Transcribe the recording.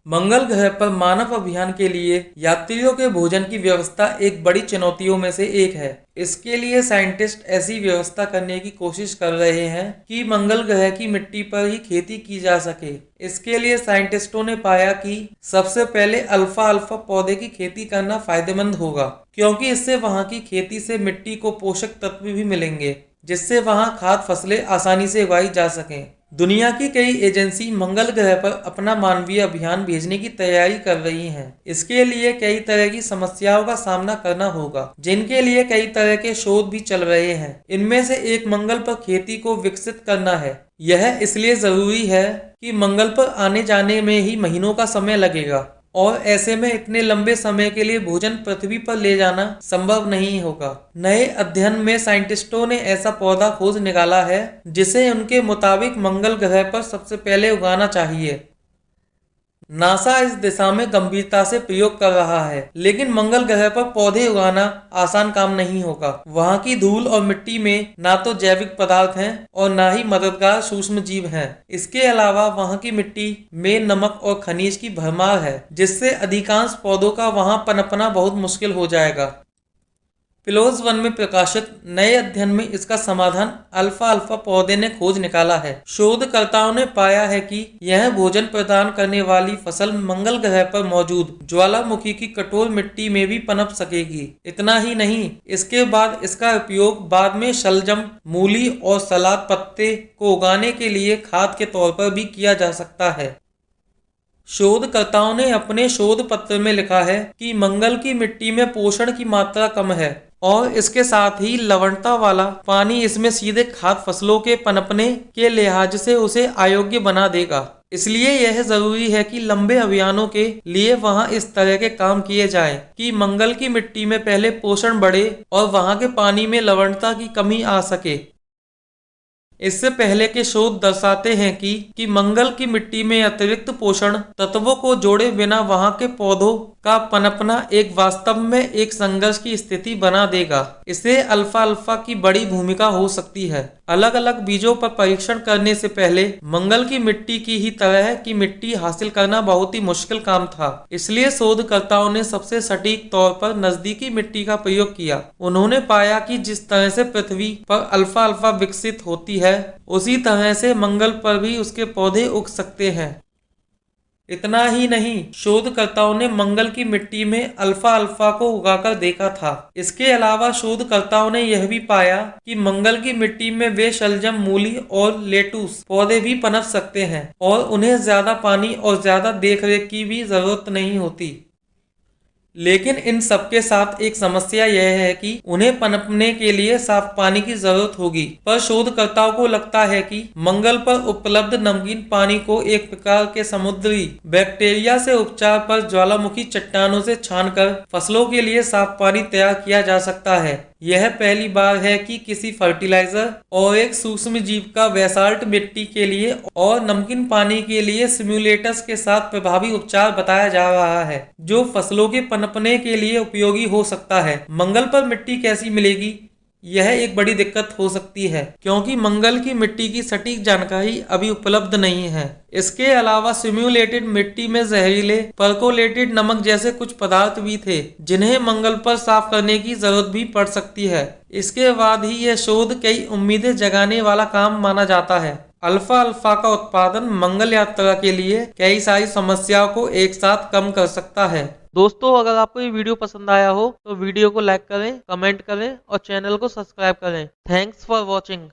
मंगल ग्रह पर मानव अभियान के लिए यात्रियों के भोजन की व्यवस्था एक बड़ी चुनौतियों में से एक है। इसके लिए साइंटिस्ट ऐसी व्यवस्था करने की कोशिश कर रहे हैं कि मंगल ग्रह की मिट्टी पर ही खेती की जा सके। इसके लिए साइंटिस्टों ने पाया कि सबसे पहले अल्फा अल्फा पौधे की खेती करना फायदेमंद होगा, क्योंकि इससे वहां की खेती से मिट्टी को पोषक तत्व भी मिलेंगे, जिससे वहां खाद्य फसलें आसानी से उगाई जा सकें। दुनिया की कई एजेंसी मंगल ग्रह पर अपना मानवीय अभियान भेजने की तैयारी कर रही हैं। इसके लिए कई तरह की समस्याओं का सामना करना होगा, जिनके लिए कई तरह के शोध भी चल रहे हैं। इनमें से एक मंगल पर खेती को विकसित करना है। यह इसलिए जरूरी है कि मंगल पर आने जाने में ही महीनों का समय लगेगा, और ऐसे में इतने लंबे समय के लिए भोजन पृथ्वी पर ले जाना संभव नहीं होगा। नए अध्ययन में साइंटिस्टों ने ऐसा पौधा खोज निकाला है जिसे उनके मुताबिक मंगल ग्रह पर सबसे पहले उगाना चाहिए। नासा इस दिशा में गंभीरता से प्रयोग कर रहा है, लेकिन मंगल ग्रह पर पौधे उगाना आसान काम नहीं होगा। वहां की धूल और मिट्टी में ना तो जैविक पदार्थ हैं और ना ही मददगार सूक्ष्म जीव हैं। इसके अलावा वहां की मिट्टी में नमक और खनिज की भरमार है, जिससे अधिकांश पौधों का वहां पनपना बहुत मुश्किल हो जाएगा। पिलोज वन में प्रकाशित नए अध्ययन में इसका समाधान अल्फा अल्फा पौधे ने खोज निकाला है। शोधकर्ताओं ने पाया है कि यह भोजन प्रदान करने वाली फसल मंगल ग्रह पर मौजूद ज्वालामुखी की कठोर मिट्टी में भी पनप सकेगी। इतना ही नहीं, इसके बाद इसका उपयोग बाद में शलजम, मूली और सलाद पत्ते को उगाने के लिए खाद के तौर पर भी किया जा सकता है। शोधकर्ताओं ने अपने शोध पत्र में लिखा है कि मंगल की मिट्टी में पोषण की मात्रा कम है, और इसके साथ ही लवणता वाला पानी इसमें सीधे खाद्य फसलों के पनपने के लिहाज से उसे अयोग्य बना देगा। इसलिए यह जरूरी है कि लंबे अभियानों के लिए वहां इस तरह के काम किए जाएं कि मंगल की मिट्टी में पहले पोषण बढ़े और वहां के पानी में लवणता की कमी आ सके। इससे पहले के शोध दर्शाते हैं कि मंगल की मिट्टी में अतिरिक्त पोषण तत्वों को जोड़े बिना वहां के पौधों का पनपना एक वास्तव में एक संघर्ष की स्थिति बना देगा। इसे अल्फा अल्फा की बड़ी भूमिका हो सकती है। अलग अलग बीजों पर परीक्षण करने से पहले मंगल की मिट्टी की ही तरह की मिट्टी हासिल करना बहुत ही मुश्किल काम था। इसलिए शोधकर्ताओं ने सबसे सटीक तौर पर नजदीकी मिट्टी का प्रयोग किया। उन्होंने पाया कि जिस तरह से पृथ्वी पर अल्फा अल्फा विकसित होती है, उसी तरह से मंगल पर भी उसके पौधे उग सकते हैं। इतना ही नहीं, शोधकर्ताओं ने मंगल की मिट्टी में अल्फा अल्फा को उगाकर देखा था। इसके अलावा शोधकर्ताओं ने यह भी पाया कि मंगल की मिट्टी में वे शलजम, मूली और लेटुस पौधे भी पनप सकते हैं, और उन्हें ज्यादा पानी और ज्यादा देखरेख की भी जरूरत नहीं होती। लेकिन इन सबके साथ एक समस्या यह है कि उन्हें पनपने के लिए साफ पानी की जरूरत होगी। पर शोधकर्ताओं को लगता है कि मंगल पर उपलब्ध नमकीन पानी को एक प्रकार के समुद्री बैक्टीरिया से उपचार पर ज्वालामुखी चट्टानों से छानकर फसलों के लिए साफ पानी तैयार किया जा सकता है। यह पहली बार है कि किसी फर्टिलाइजर और एक सूक्ष्म जीव का बेसाल्ट मिट्टी के लिए और नमकीन पानी के लिए सिम्युलेटर्स के साथ प्रभावी उपचार बताया जा रहा है, जो फसलों के पनपने के लिए उपयोगी हो सकता है। मंगल पर मिट्टी कैसी मिलेगी, यह एक बड़ी दिक्कत हो सकती है, क्योंकि मंगल की मिट्टी की सटीक जानकारी अभी उपलब्ध नहीं है। इसके अलावा सिम्युलेटेड मिट्टी में जहरीले परकोलेटेड नमक जैसे कुछ पदार्थ भी थे, जिन्हें मंगल पर साफ करने की जरूरत भी पड़ सकती है। इसके बाद ही यह शोध कई उम्मीदें जगाने वाला काम माना जाता है। अल्फा अल्फा का उत्पादन मंगल यात्रा के लिए कई सारी समस्याओं को एक साथ कम कर सकता है। दोस्तों, अगर आपको ये वीडियो पसंद आया हो तो वीडियो को लाइक करें, कमेंट करें और चैनल को सब्सक्राइब करें। Thanks for watching.